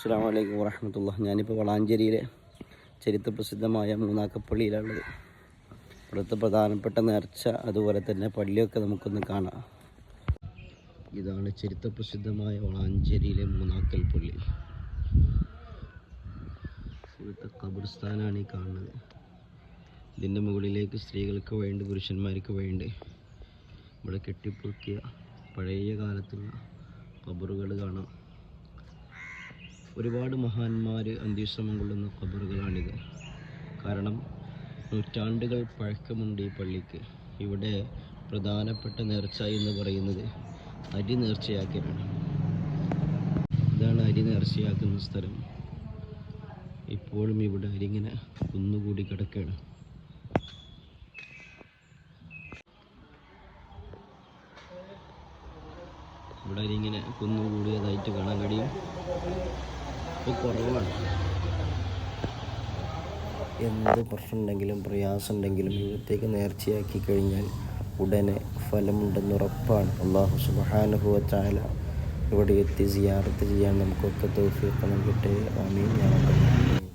അസ്സലാമു അലൈക്കും വറഹ്മത്തുള്ളാഹി. ഞാനിപ്പോൾ വളാഞ്ചേരിയിലെ ചരിത്രപ്രസിദ്ധമായ മൂന്നാക്കപ്പള്ളിയിലുള്ളത്. ഇവിടുത്തെ പ്രധാനപ്പെട്ട നേർച്ച അതുപോലെ തന്നെ പള്ളിയൊക്കെ നമുക്കൊന്ന് കാണാം. ഇതാണ് ചരിത്രപ്രസിദ്ധമായ വളാഞ്ചേരിയിലെ മൂന്നാക്കൽ പള്ളി. ഇവിടുത്തെ ഖബർസ്ഥാനാണ് ഈ കാണുന്നത്. ഇതിൻ്റെ മുകളിലേക്ക് സ്ത്രീകൾക്ക് വേണ്ടി പുരുഷന്മാർക്ക് വേണ്ടി ഇവിടെ കെട്ടിപ്പൊക്കിയ പഴയ കാലത്തുള്ള ഖബറുകൾ കാണാം. ഒരുപാട് മഹാന്മാർ അന്ത്യവിശ്രമം കൊള്ളുന്ന ഖബറുകളാണിത്. കാരണം നൂറ്റാണ്ടുകൾ പഴക്കമുണ്ട് ഈ പള്ളിക്ക്. ഇവിടെ പ്രധാനപ്പെട്ട നേർച്ച എന്ന് പറയുന്നത് അരി നേർച്ചയാക്കലാണ്. ഇതാണ് അരി നേർച്ചയാക്കുന്ന സ്ഥലം. ഇപ്പോഴും ഇവിടെ അരിങ്ങനെ കുന്നുകൂടി കിടക്കുകയാണ്. ഇവിടെ അരിങ്ങനെ കുന്നുകൂടിയതായിട്ട് കാണാൻ കഴിയും. ഇപ്പോൾ കുറവാണ്. എന്ത് പ്രശ്നമുണ്ടെങ്കിലും പ്രയാസമുണ്ടെങ്കിലും ഇവിടത്തേക്ക് നേർച്ചയാക്കി കഴിഞ്ഞാൽ ഉടനെ ഫലമുണ്ടെന്നുറപ്പാണ്. അല്ലാഹു സുബ്ഹാനഹു വ തആല ഇവിടെ എത്തി സിയാറത്ത് ചെയ്യാൻ നമുക്കൊക്കെ തൗഫീഖ് നൽകട്ടെ. ആമീൻ യാ റബ്ബൽ ആലമീൻ.